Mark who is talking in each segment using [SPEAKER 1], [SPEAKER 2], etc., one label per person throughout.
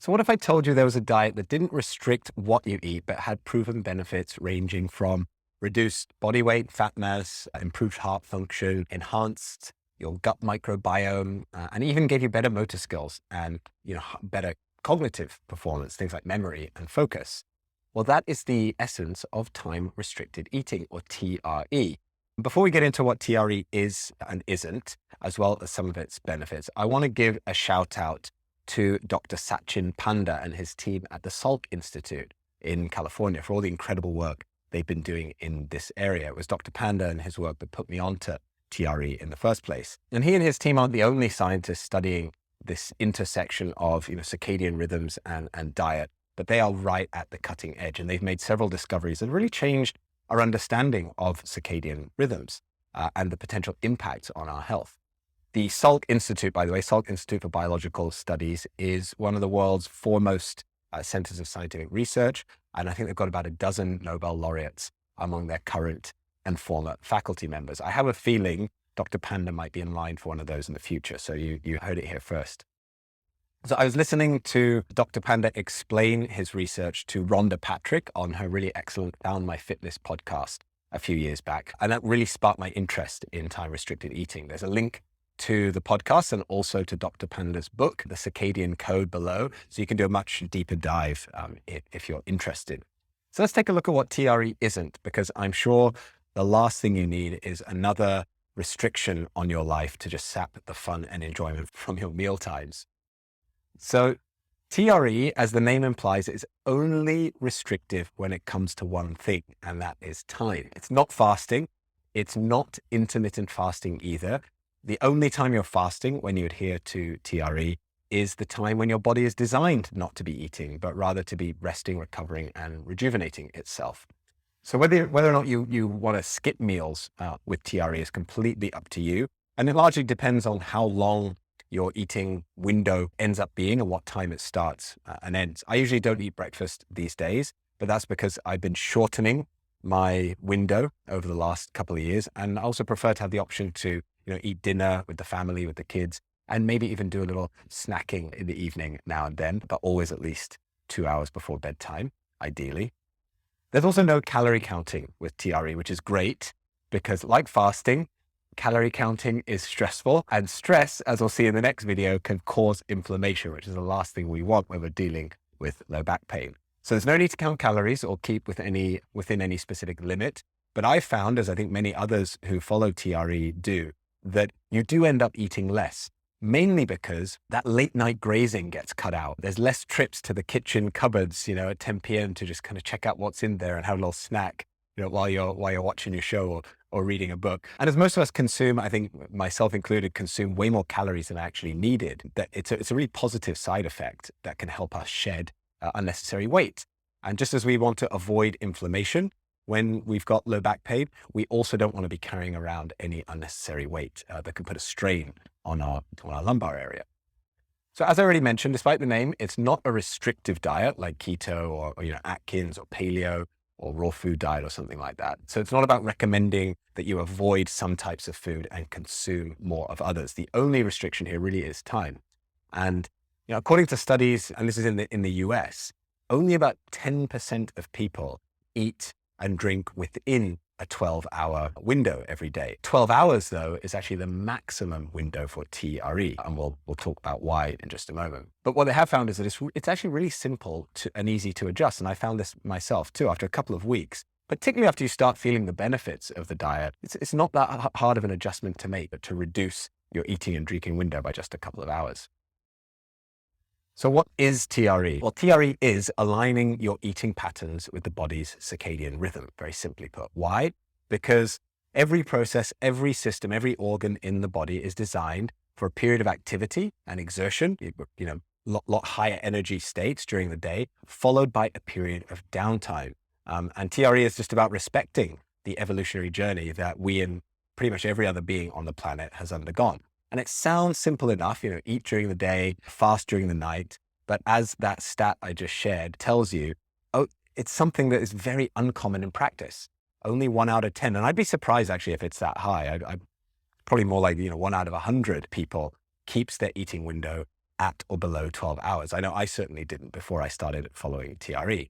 [SPEAKER 1] So what if I told you there was a diet that didn't restrict what you eat, but had proven benefits ranging from reduced body weight, fat mass, improved heart function, enhanced your gut microbiome, and even gave you better motor skills and better cognitive performance, things like memory and focus? Well, that is the essence of time-restricted eating, or TRE. Before we get into what TRE is and isn't, as well as some of its benefits, I want to give a shout out to Dr. Satchin Panda and his team at the Salk Institute in California for all the incredible work they've been doing in this area. It was Dr. Panda and his work that put me onto TRE in the first place. And he and his team aren't the only scientists studying this intersection of circadian rhythms and diet, but they are right at the cutting edge. And they've made several discoveries that really changed our understanding of circadian rhythms and the potential impacts on our health. The Salk Institute, by the way, Salk Institute for Biological Studies, is one of the world's foremost centers of scientific research. And I think they've got about a dozen Nobel laureates among their current and former faculty members. I have a feeling Dr. Panda might be in line for one of those in the future. So you heard it here first. So I was listening to Dr. Panda explain his research to Rhonda Patrick on her really excellent Found My Fitness podcast a few years back. And that really sparked my interest in time-restricted eating. There's a link to the podcast and also to Dr. Panda's book, The Circadian Code, below. So you can do a much deeper dive if you're interested. So let's take a look at what TRE isn't, because I'm sure the last thing you need is another restriction on your life to just sap the fun and enjoyment from your meal times. So TRE, as the name implies, is only restrictive when it comes to one thing, and that is time. It's not fasting. It's not intermittent fasting either. The only time you're fasting when you adhere to TRE is the time when your body is designed not to be eating, but rather to be resting, recovering, and rejuvenating itself. So whether or not you want to skip meals with TRE is completely up to you. And it largely depends on how long your eating window ends up being and what time it starts and ends. I usually don't eat breakfast these days, but that's because I've been shortening my window over the last couple of years. And I also prefer to have the option to eat dinner with the family, with the kids, and maybe even do a little snacking in the evening now and then, but always at least 2 hours before bedtime, ideally. There's also no calorie counting with TRE, which is great because, like fasting, calorie counting is stressful, and stress, as we'll see in the next video, can cause inflammation, which is the last thing we want when we're dealing with low back pain. So there's no need to count calories or keep within any specific limit. But I found, as I think many others who follow TRE do, that you do end up eating less, mainly because that late night grazing gets cut out. There's less trips to the kitchen cupboards, at 10 p.m. to just kind of check out what's in there and have a little snack, while you're watching your show or reading a book. And as most of us consume, I think myself included, consume way more calories than actually needed, that it's a really positive side effect that can help us shed unnecessary weight. And just as we want to avoid inflammation when we've got low back pain, we also don't want to be carrying around any unnecessary weight that can put a strain on our lumbar area. So as I already mentioned, despite the name, it's not a restrictive diet like keto or Atkins or paleo or raw food diet or something like that. So it's not about recommending that you avoid some types of food and consume more of others. The only restriction here really is time. And according to studies, and this is in the US, only about 10% of people eat and drink within a 12-hour window every day. 12 hours, though, is actually the maximum window for TRE, and we'll talk about why in just a moment. But what they have found is that it's actually really simple and easy to adjust, and I found this myself too after a couple of weeks. Particularly after you start feeling the benefits of the diet, it's not that hard of an adjustment to make, but to reduce your eating and drinking window by just a couple of hours. So what is TRE? Well, TRE is aligning your eating patterns with the body's circadian rhythm, very simply put. Why? Because every process, every system, every organ in the body is designed for a period of activity and exertion, lot higher energy states during the day, followed by a period of downtime. And TRE is just about respecting the evolutionary journey that we and pretty much every other being on the planet has undergone. And it sounds simple enough, eat during the day, fast during the night. But as that stat I just shared tells you, it's something that is very uncommon in practice. Only 1 out of 10. And I'd be surprised actually if it's that high. I'd probably more like, 1 out of 100 people keeps their eating window at or below 12 hours. I know I certainly didn't before I started following TRE.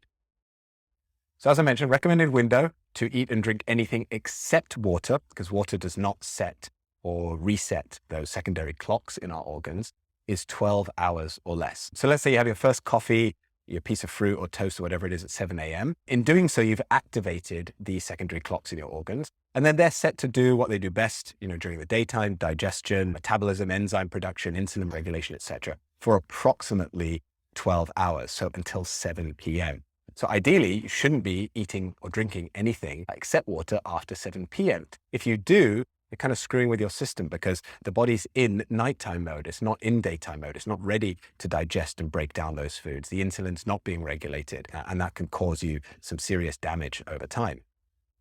[SPEAKER 1] So as I mentioned, recommended window to eat and drink anything except water, because water does not set or reset those secondary clocks in our organs, is 12 hours or less. So let's say you have your first coffee, your piece of fruit or toast or whatever it is at 7 a.m. In doing so, you've activated the secondary clocks in your organs, and then they're set to do what they do best, during the daytime: digestion, metabolism, enzyme production, insulin regulation, etc., for approximately 12 hours. So until 7 p.m. So ideally, you shouldn't be eating or drinking anything except water after 7 p.m. If you do, you're kind of screwing with your system, because the body's in nighttime mode. It's not in daytime mode. It's not ready to digest and break down those foods. The insulin's not being regulated, and that can cause you some serious damage over time.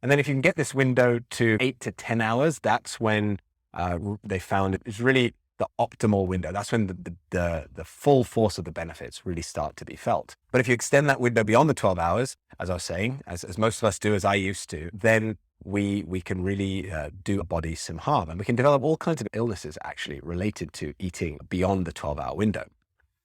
[SPEAKER 1] And then if you can get this window to 8 to 10 hours, that's when they found it is really the optimal window. That's when the full force of the benefits really start to be felt. But if you extend that window beyond the 12 hours, as I was saying, as most of us do, as I used to, then we can really do a body some harm. And we can develop all kinds of illnesses actually related to eating beyond the 12-hour window.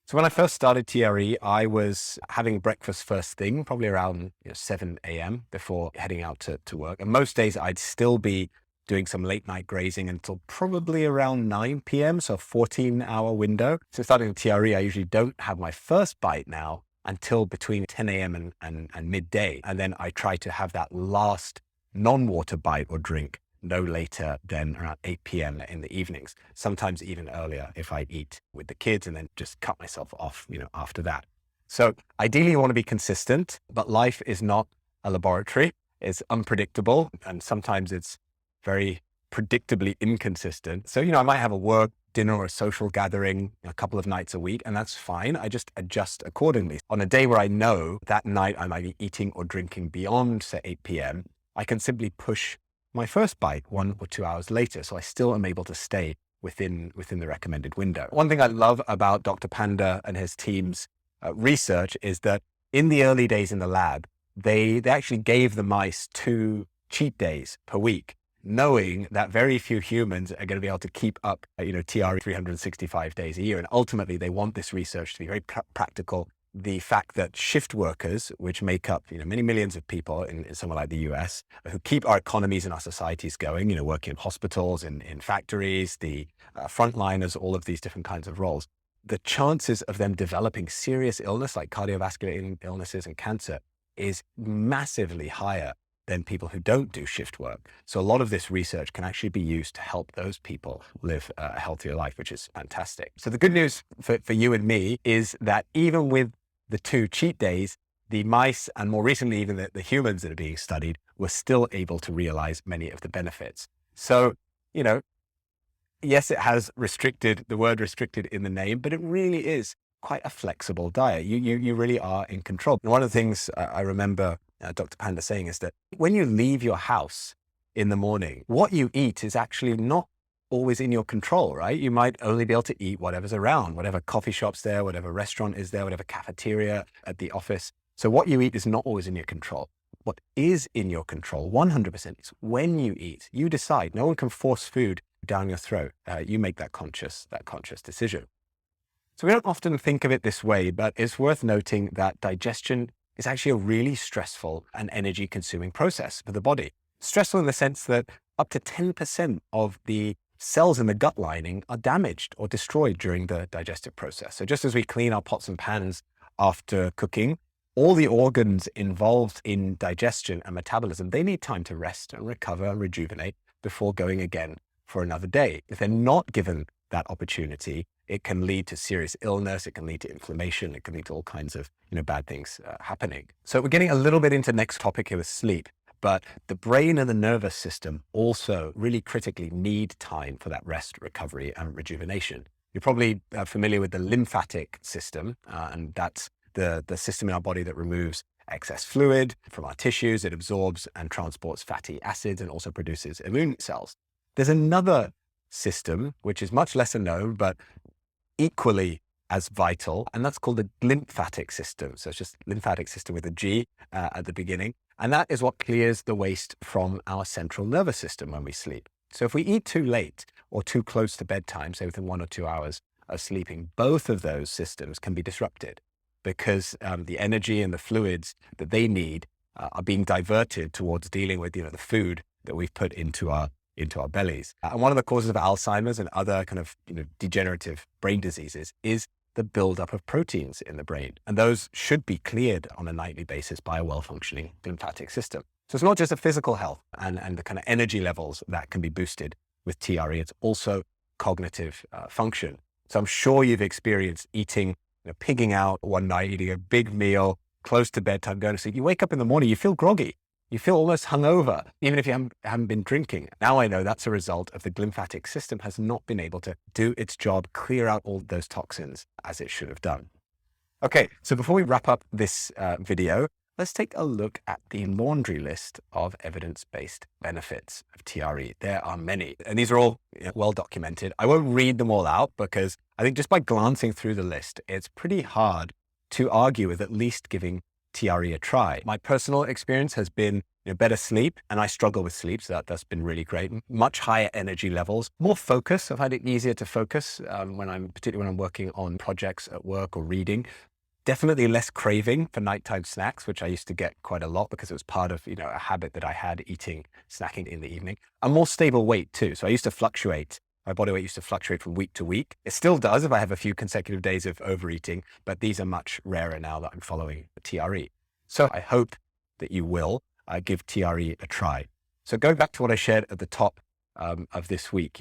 [SPEAKER 1] So when I first started TRE, I was having breakfast first thing, probably around 7 a.m. before heading out to work. And most days I'd still be doing some late night grazing until probably around 9 p.m. So a 14-hour window. So starting with TRE, I usually don't have my first bite now until between 10 a.m. and midday. And then I try to have that last non-water bite or drink no later than around 8 p.m. in the evenings, sometimes even earlier if I eat with the kids, and then just cut myself off, after that. So ideally you want to be consistent, but life is not a laboratory. It's unpredictable, and sometimes it's very predictably inconsistent. So, I might have a work dinner or a social gathering a couple of nights a week, and that's fine. I just adjust accordingly. On a day where I know that night I might be eating or drinking beyond, say, 8 p.m., I can simply push my first bite 1 or 2 hours later. So I still am able to stay within the recommended window. One thing I love about Dr. Panda and his team's research is that in the early days in the lab, they actually gave the mice 2 cheat days per week, knowing that very few humans are going to be able to keep up, TRE 365 days a year. And ultimately, they want this research to be very practical. The fact that shift workers, which make up, many millions of people in somewhere like the US, who keep our economies and our societies going, working in hospitals, in factories, the frontliners, all of these different kinds of roles, the chances of them developing serious illness like cardiovascular illnesses and cancer is massively higher than people who don't do shift work. So a lot of this research can actually be used to help those people live a healthier life, which is fantastic. So the good news for you and me is that even with the 2 cheat days, the mice, and more recently even the humans that are being studied, were still able to realize many of the benefits. So, yes, it has the word restricted in the name, but it really is quite a flexible diet. You really are in control. And one of the things I remember Dr. Panda saying is that when you leave your house in the morning, what you eat is actually not always in your control, right? You might only be able to eat whatever's around, whatever coffee shop's there, whatever restaurant is there, whatever cafeteria at the office. So what you eat is not always in your control. What is in your control, 100%, is when you eat. You decide. No one can force food down your throat. You make that conscious decision. So we don't often think of it this way, but it's worth noting that digestion is actually a really stressful and energy-consuming process for the body. Stressful in the sense that up to 10% of the cells in the gut lining are damaged or destroyed during the digestive process. So just as we clean our pots and pans after cooking, all the organs involved in digestion and metabolism, they need time to rest and recover and rejuvenate before going again for another day. If they're not given that opportunity, it can lead to serious illness, it can lead to inflammation, it can lead to all kinds of bad things happening. So we're getting a little bit into next topic here with sleep, but the brain and the nervous system also really critically need time for that rest, recovery, and rejuvenation. You're probably familiar with the lymphatic system, and that's the system in our body that removes excess fluid from our tissues. It absorbs and transports fatty acids and also produces immune cells. There's another system, which is much lesser known, but equally as vital, and that's called the glymphatic system. So it's just lymphatic system with a G at the beginning. And that is what clears the waste from our central nervous system when we sleep. So if we eat too late or too close to bedtime, say within 1 or 2 hours of sleeping, both of those systems can be disrupted because the energy and the fluids that they need are being diverted towards dealing with, the food that we've put into our bellies. And one of the causes of Alzheimer's and other kind of degenerative brain diseases is the buildup of proteins in the brain. And those should be cleared on a nightly basis by a well-functioning glymphatic system. So it's not just a physical health and the kind of energy levels that can be boosted with TRE, it's also cognitive function. So I'm sure you've experienced eating, pigging out one night, eating a big meal, close to bedtime, going to sleep. You wake up in the morning, you feel groggy. You feel almost hungover, even if you haven't been drinking. Now I know that's a result of the glymphatic system has not been able to do its job, clear out all those toxins as it should have done. Okay, so before we wrap up this video, let's take a look at the laundry list of evidence-based benefits of TRE. There are many, and these are all well documented. I won't read them all out because I think just by glancing through the list, it's pretty hard to argue with at least giving TRE a try. My personal experience has been better sleep, and I struggle with sleep, so that's been really great. Much higher energy levels, more focus. I've had it easier to focus particularly when I'm working on projects at work or reading. Definitely less craving for nighttime snacks, which I used to get quite a lot because it was part of a habit that I had, snacking in the evening. A more stable weight too. So I used to fluctuate. My body weight used to fluctuate from week to week. It still does if I have a few consecutive days of overeating, but these are much rarer now that I'm following the TRE. So I hope that you will give TRE a try. So going back to what I shared at the top of this week,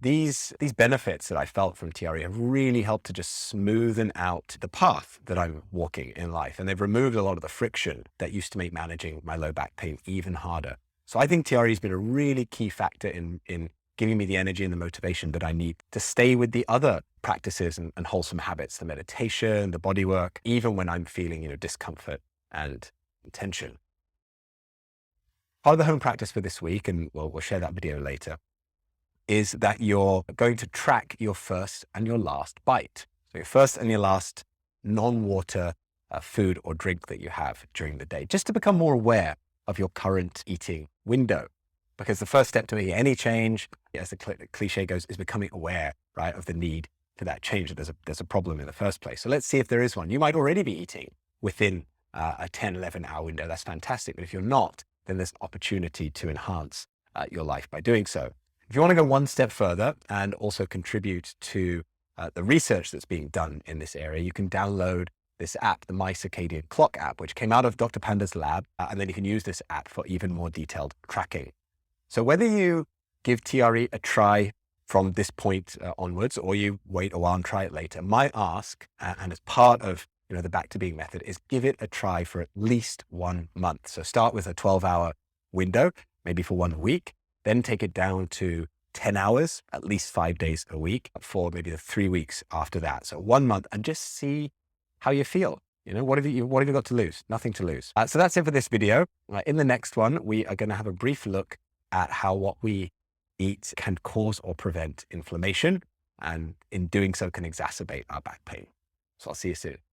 [SPEAKER 1] these benefits that I felt from TRE have really helped to just smoothen out the path that I'm walking in life. And they've removed a lot of the friction that used to make managing my low back pain even harder. So I think TRE has been a really key factor in giving me the energy and the motivation that I need to stay with the other practices and wholesome habits, the meditation, the body work, even when I'm feeling, discomfort and tension. Part of the home practice for this week, and we'll share that video later, is that you're going to track your first and your last bite. So your first and your last non-water food or drink that you have during the day, just to become more aware of your current eating window. Because the first step to making any change, as the cliche goes, is becoming aware, right, of the need for that change. There's a problem in the first place. So let's see if there is one. You might already be eating within a 10, 11 hour window. That's fantastic. But if you're not, then there's an opportunity to enhance your life by doing so. If you want to go one step further and also contribute to the research that's being done in this area, you can download this app, the My Circadian Clock app, which came out of Dr. Panda's lab. And then you can use this app for even more detailed tracking. So whether you give TRE a try from this point onwards, or you wait a while and try it later, my ask, and as part of the back to being method, is give it a try for at least 1 month. So start with a 12-hour window, maybe for 1 week, then take it down to 10 hours, at least 5 days a week for maybe the 3 weeks after that. So 1 month, and just see how you feel. What have you got to lose? Nothing to lose. So that's it for this video. In the next one, we are going to have a brief look at how what we eat can cause or prevent inflammation, and in doing so can exacerbate our back pain. So I'll see you soon.